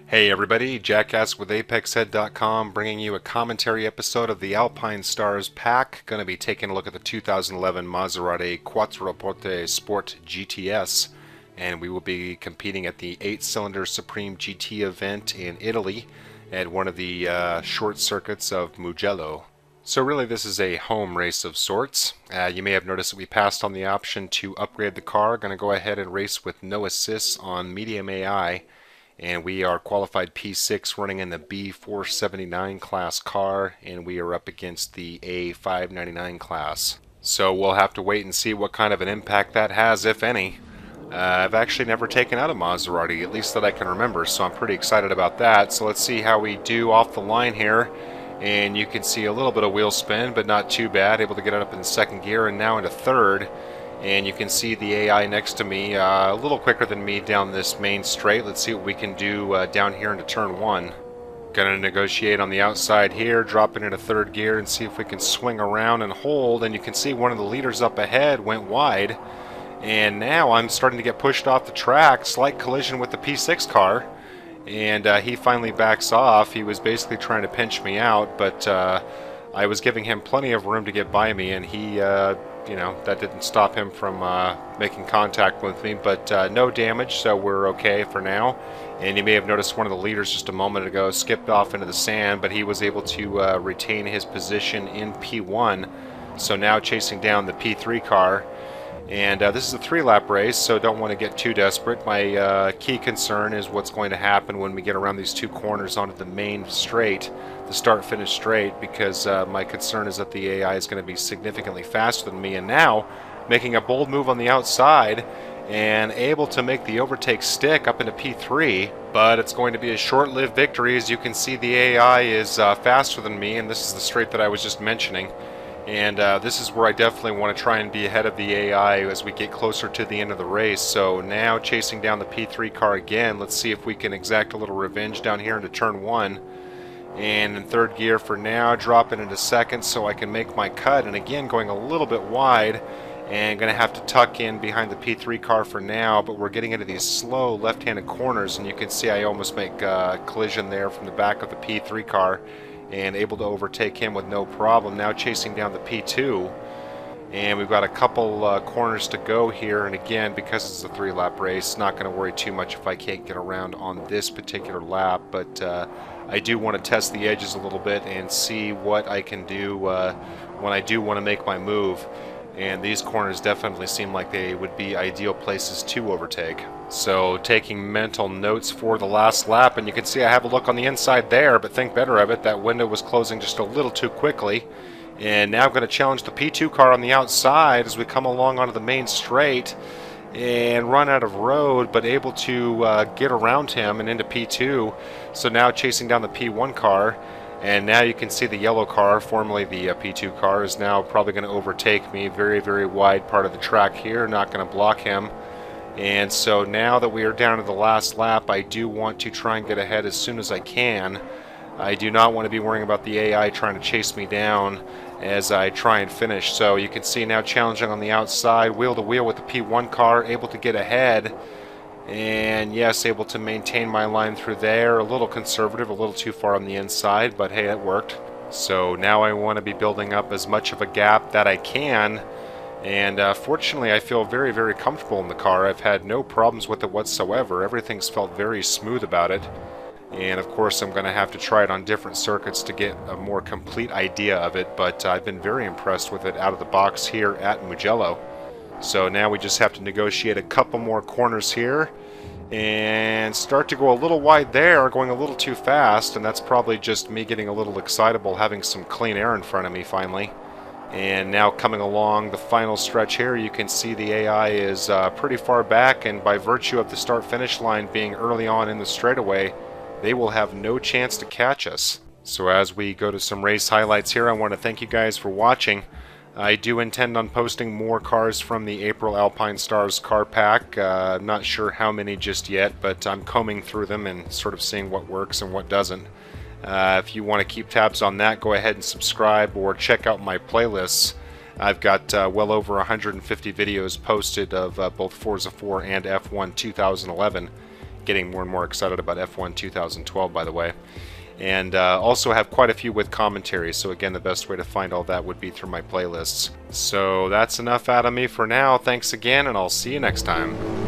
Hey everybody, Jackass with ApexHead.com bringing you a commentary episode of the Alpinestars pack. Going to be taking a look at the 2011 Maserati Quattroporte Sport GTS, and we will be competing at the 8-cylinder Supreme GT event in Italy at one of the short circuits of Mugello. So really this is a home race of sorts. You may have noticed that we passed on the option to upgrade the car. Going to go ahead and race with no assists on medium AI. And we are qualified P6 running in the B479 class car, and we are up against the A599 class. So we'll have to wait and see what kind of an impact that has, if any. I've actually never taken out a Maserati, at least that I can remember, so I'm pretty excited about that. So let's see how we do off the line here. And you can see a little bit of wheel spin, but not too bad. Able to get it up in second gear and now into third. And you can see the AI next to me a little quicker than me down this main straight. Let's see what we can do down here into turn one. Gonna negotiate on the outside here, drop it into third gear and see if we can swing around and hold. And you can see one of the leaders up ahead went wide. And now I'm starting to get pushed off the track. Slight collision with the P6 car. And he finally backs off. He was basically trying to pinch me out, but I was giving him plenty of room to get by me, and he that didn't stop him from making contact with me, but no damage, so we're okay for now. And you may have noticed one of the leaders just a moment ago skipped off into the sand, but he was able to retain his position in P1. So now chasing down the P3 car. And this is a 3-lap race, so don't want to get too desperate. My key concern is what's going to happen when we get around these two corners onto the main straight, the start-finish straight, because my concern is that the AI is going to be significantly faster than me. And now, making a bold move on the outside and able to make the overtake stick up into P3, but it's going to be a short-lived victory. As you can see, the AI is faster than me, and this is the straight that I was just mentioning. And this is where I definitely want to try and be ahead of the AI as we get closer to the end of the race. So now chasing down the P3 car again. Let's see if we can exact a little revenge down here into turn one. And in third gear for now, dropping into second so I can make my cut. And again, going a little bit wide and going to have to tuck in behind the P3 car for now. But we're getting into these slow left-handed corners, and you can see I almost make a collision there from the back of the P3 car, and able to overtake him with no problem. Now chasing down the P2, and we've got a couple corners to go here. And again, because it's a 3-lap race, not going to worry too much if I can't get around on this particular lap, but I do want to test the edges a little bit and see what I can do when I do want to make my move. And these corners definitely seem like they would be ideal places to overtake. So taking mental notes for the last lap, and you can see I have a look on the inside there, but think better of it. That window was closing just a little too quickly. And now I'm going to challenge the P2 car on the outside as we come along onto the main straight and run out of road, but able to get around him and into P2. So now chasing down the P1 car. And now you can see the yellow car, formerly the P2 car, is now probably going to overtake me. Very, very wide part of the track here, not going to block him. And so now that we are down to the last lap, I do want to try and get ahead as soon as I can. I do not want to be worrying about the AI trying to chase me down as I try and finish. So you can see now challenging on the outside, wheel to wheel with the P1 car, able to get ahead. And yes, able to maintain my line through there. A little conservative, a little too far on the inside, but hey, it worked. So now I want to be building up as much of a gap that I can. And fortunately, I feel very, very comfortable in the car. I've had no problems with it whatsoever. Everything's felt very smooth about it. And of course, I'm going to have to try it on different circuits to get a more complete idea of it. But I've been very impressed with it out of the box here at Mugello. So now we just have to negotiate a couple more corners here and start to go a little wide there, going a little too fast, and that's probably just me getting a little excitable, having some clean air in front of me finally. And now coming along the final stretch here, you can see the AI is pretty far back, and by virtue of the start-finish line being early on in the straightaway, they will have no chance to catch us. So as we go to some race highlights here, I want to thank you guys for watching. I do intend on posting more cars from the April Alpinestars car pack. I'm not sure how many just yet, but I'm combing through them and sort of seeing what works and what doesn't. If you want to keep tabs on that, go ahead and subscribe or check out my playlists. I've got well over 150 videos posted of both Forza 4 and F1 2011. getting more and more excited about F1 2012, by the way. And also have quite a few with commentary, so again, the best way to find all that would be through my playlists. So that's enough out of me for now. Thanks again, and I'll see you next time.